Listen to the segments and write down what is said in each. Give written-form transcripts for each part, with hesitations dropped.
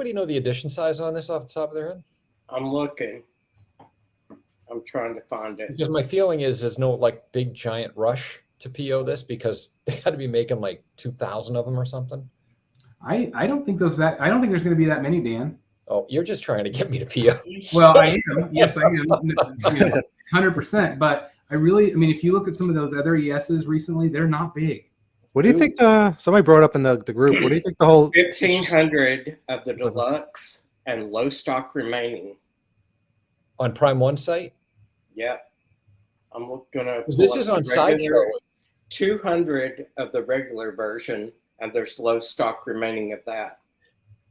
anybody know the edition size on this off the top of their head? I'm looking. I'm trying to find it. Because my feeling is there's no like big giant rush to PO this because they got to be making like 2,000 of them or something. I don't think there's going to be that many, Dan. Oh, you're just trying to get me to PO. Well, I am. Yes, I am. 100%. But I mean, if you look at some of those other ESs recently, they're not big. What do you think? Somebody brought up in the group. What do you think the whole 1,500 of the deluxe and low stock remaining On Prime One site? Yep. I'm gonna. This is on Sideshow. 200 of the regular version, and there's low stock remaining of that.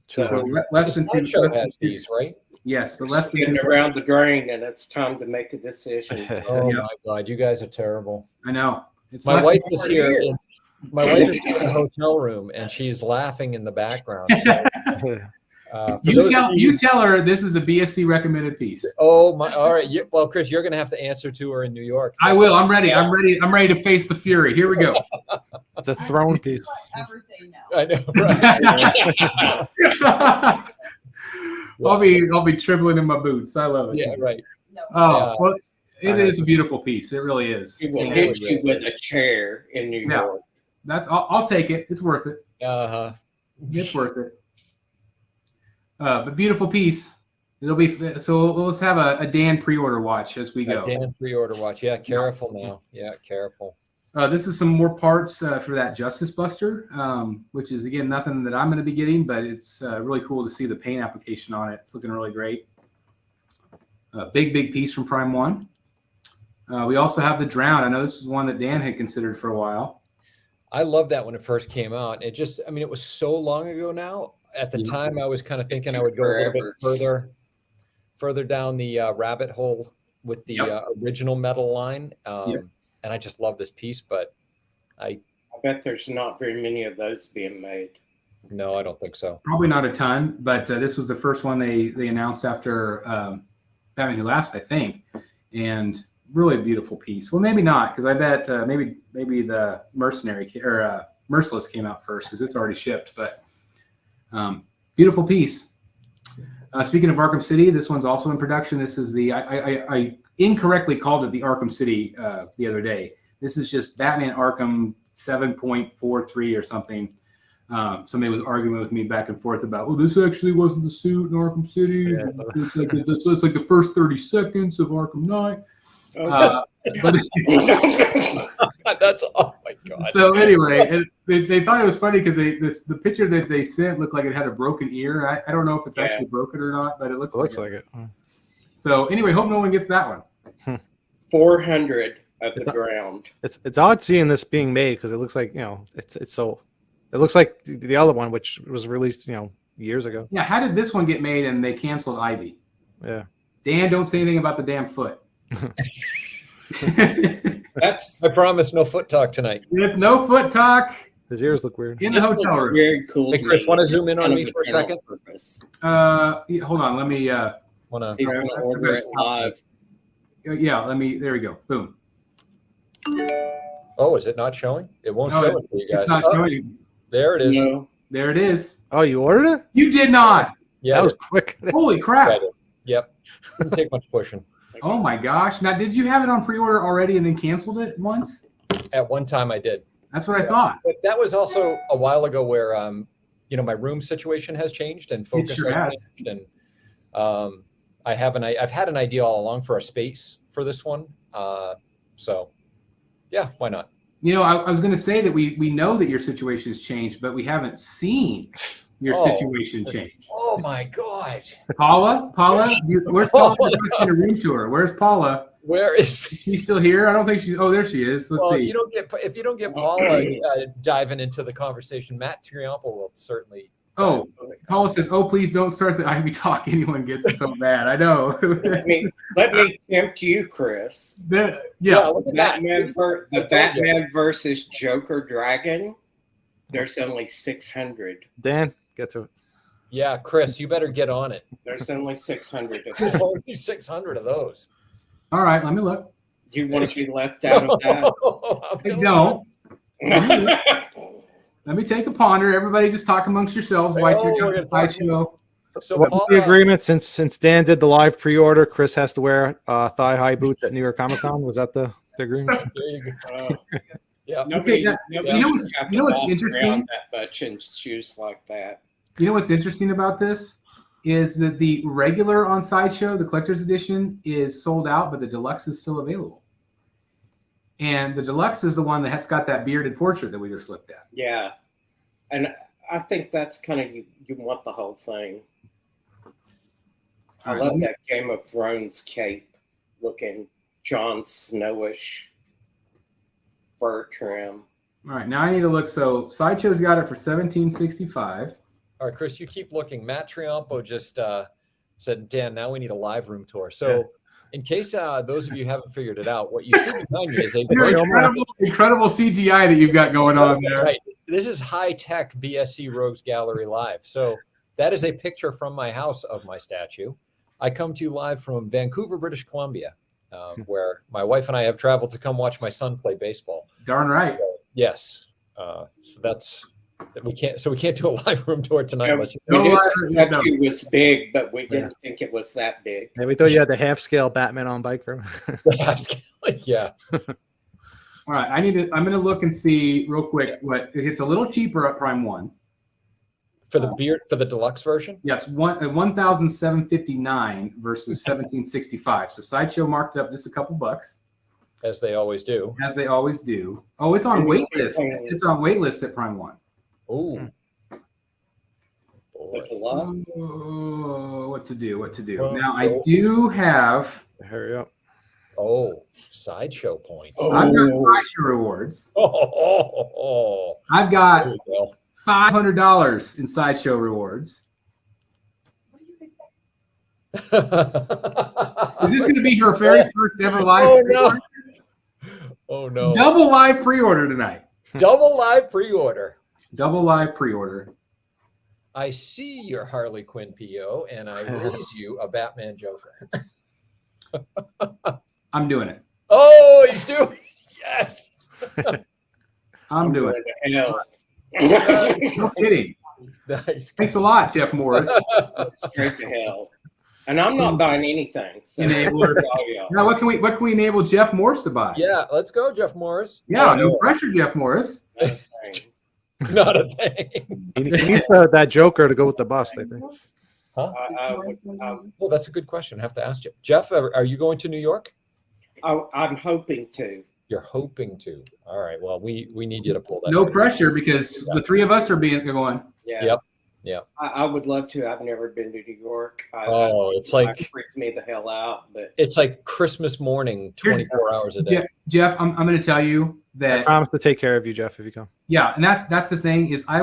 So less than Sideshow has these, right? Yes, but less than getting around the drain, and it's time to make a decision. Oh my God, you guys are terrible. I know. It's My wife is here. My wife is in the hotel room, and she's laughing in the background. So, you tell her this is a BSC recommended piece. Oh my! All right. Well, Chris, you're going to have to answer to her in New York. So I will. I'm ready. I'm ready to face the fury. Here we go. It's a throne piece. Ever say no? I know. Right? I'll be trembling in my boots. I love it. Yeah. Right. No. Oh, well, it is a beautiful piece. It really is. He will hit you with a chair in New York. I'll take it. It's worth it. It's worth it. But beautiful piece. It'll be so. Let's have a Dan pre-order watch as we go. Dan pre-order watch. Yeah, careful now. Yeah, careful. This is some more parts for that Justice Buster, which is again nothing that I'm going to be getting, but it's really cool to see the paint application on it. It's looking really great. Big piece from Prime One. We also have the Drown. I know this is one that Dan had considered for a while. I loved that when it first came out. It just, I mean, it was so long ago now. At the time, I was kind of thinking I would go a little bit further down the rabbit hole with the original metal line. And I just love this piece, but I bet there's not very many of those being made. No, I don't think so. Probably not a ton, but this was the first one they announced after Batman Who Laughs, I think, and really beautiful piece. Well, maybe not, because I bet maybe the Merciless came out first because it's already shipped, but. Beautiful piece. Speaking of Arkham City, this one's also in production. This is I incorrectly called it the Arkham City the other day. This is just Batman Arkham 7.43 or something. Somebody was arguing with me back and forth about, well, this actually wasn't the suit in Arkham City. Yeah. It's like the first 30 seconds of Arkham Knight. But that's, oh my God. So anyway, they thought it was funny because the picture that they sent looked like it had a broken ear. I don't know if it's actually broken or not, but it looks like it. So anyway, hope no one gets that one. 400 at the ground. It's odd seeing this being made because it looks like, it looks like the other one, which was released, years ago. Yeah. How did this one get made and they canceled Ivy? Yeah. Dan, don't say anything about the damn foot. I promise no foot talk tonight. It's no foot talk. His ears look weird. In the hotel room. Very cool. Hey, Chris, want to zoom in on me for a second? Hold on. Let me. He's going to order it live. Yeah. There we go. Boom. Oh, is it not showing? It won't show it for you guys. It's not showing. There it is. No. There it is. Oh, you ordered it? You did not. Yeah, that was quick. Holy crap! Yep. Didn't take much pushing. Oh my gosh! Now, did you have it on pre-order already and then canceled it once? At one time, I did. That's what I thought. But that was also a while ago, where my room situation has changed and focus has changed, and I've had an idea all along for a space for this one. So, yeah, why not? I was going to say that we know that your situation has changed, but we haven't seen your situation change. Oh my God. Paula, where's Paula? In a room tour. Where's Paula? Where is she still here? I don't think she's. Oh, there she is. Let's see. If you don't get Paula diving into the conversation, Matt Triumpo will certainly. Oh, Paula says, "Oh, please don't start the Ivy talk. Anyone gets so bad." I know. let me tempt you, Chris. The Batman versus Joker Dragon. There's only 600. Dan, get to it. Yeah, Chris, you better get on it. There's only 600. There's only 600 of those. All right, let me look. Do you want to be left out of that? No. Let me take a ponder. Everybody just talk amongst yourselves. Why check out the Sideshow So What's Paula, the agreement? Since Dan did the live pre-order, Chris has to wear thigh-high boots at New York Comic Con. Was that the agreement? there you go. Yeah. Nobody, Okay, nobody you know should what's- have you know to what's walk interesting? around that much in shoes like that. You know what's interesting about this is that the regular on Sideshow, the collector's edition, is sold out, but the deluxe is still available. And the deluxe is the one that's got that bearded portrait that we just looked at. Yeah, and I think that's kind of you want the whole thing. I All right, love let me- that Game of Thrones cape looking Jon Snowish fur trim. All right, now I need to look. So Sideshow's got it for $17.65. All right, Chris, you keep looking. Matt Triampo just said, Dan, now we need a live room tour. So in case those of you haven't figured it out, what you see behind me is a Incredible CGI that you've got going on there. Right. This is high-tech BSC Rogues Gallery Live. So that is a picture from my house of my statue. I come to you live from Vancouver, British Columbia, where my wife and I have traveled to come watch my son play baseball. Darn right. Yes. So that's we can't do a live room tour tonight. Yeah, unless you- we No knew live the room, no. statue was big, but we didn't think it was that big. Yeah, we thought you had the half-scale Batman on bike for him. yeah. All right, I'm gonna look and see real quick what it's a little cheaper at Prime 1. For the beard, for the deluxe version? Yes, 1,759 versus 1765. So Sideshow marked it up just a couple bucks, As they always do. as they always do. Oh, it's on waitlist. It's on waitlist at Prime 1. Ooh. The deluxe. Oh, what to do? Oh, Now I do have. Hurry up. Oh, sideshow points. I've got Sideshow rewards. I've got There you go. $500 in Sideshow rewards. Is this going to be her very first ever live Oh, pre-order? no. Oh, no. Double live pre-order tonight. Double live pre-order. Double live pre-order. I see your Harley Quinn PO, and I raise you a Batman Joker. I'm doing it. Oh, he's doing it. Yes. I'm doing it. it. Hell. No kidding. Nice. Thanks a lot, Jeff Morris. Straight to hell. And I'm not buying anything. So Enabler. Now, what can we enable Jeff Morris to buy? Yeah, let's go, Jeff Morris. Yeah, no pressure, Jeff Morris. Not a thing. He needs that Joker to go with the bust, I think. Huh? I'm Well, that's a good question. I have to ask you. Jeff, are you going to New York? hoping to. You're hoping to. All right. Well, we need you to pull that. No trigger. pressure because the three of us are going. Yeah. Yep. I would love to. I've never been to New York. It's like it freaked me the hell out. But it's like Christmas morning, 24 hours a day. Jeff, I'm going to tell you I that. promise to take care of you, Jeff, if you come. Yeah, and that's the thing is I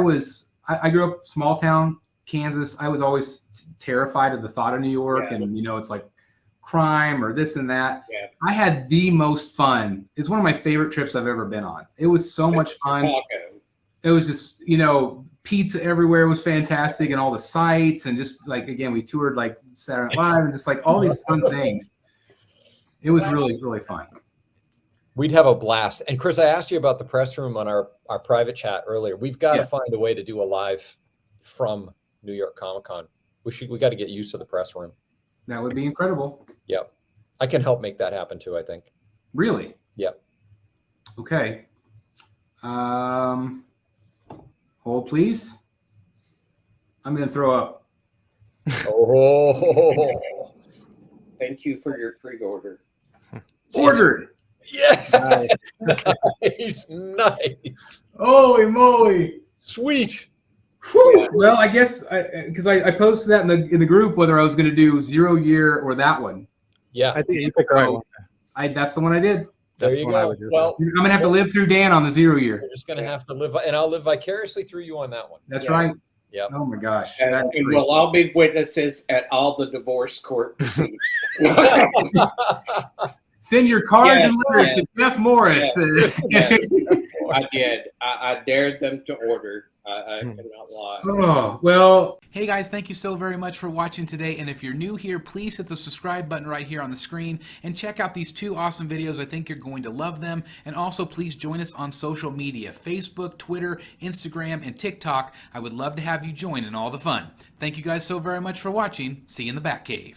grew up small town Kansas. I was always terrified of the thought of New York, Yeah. and it's like crime or this and that. Yeah. I had the most fun. It's one of my favorite trips I've ever been on. It was so much fun. Chicago. It was just pizza everywhere was fantastic, and all the sights, and just like again we toured like Saturday Night Live and just like all these fun things. It was really, really fun. We'd have a blast. And Chris, I asked you about the press room on our private chat earlier. We've got to find a way to do a live from New York Comic Con. We got to get used to the press room. That would be incredible. Yep. I can help make that happen too, I think. Really? Yep. Okay. Hold, please. I'm going to throw up. Oh. Thank you for your pre-order. Ordered. Yeah. Nice. Holy moly. Sweet. Whew. Well, I guess because I posted that in the group whether I was going to do 0 year or that one. Yeah. I think you picked the right one. That's the one I did. There That's you the one I go. would do. Well, I'm going to have to live through Dan on the 0 year. you're just going to have to live, and I'll live vicariously through you on that one. That's Yeah. right. Yep. Oh my gosh. And That's great. we'll all be witnesses at all the divorce court proceedings. Send your cards Yes, and letters to Jeff Morris. Yes. I did. I dared them to order. I cannot lie. Oh, well. Hey guys, thank you so very much for watching today. And if you're new here, please hit the subscribe button right here on the screen and check out these 2 awesome videos. I think you're going to love them. And also please join us on social media, Facebook, Twitter, Instagram, and TikTok. I would love to have you join in all the fun. Thank you guys so very much for watching. See you in the Batcave.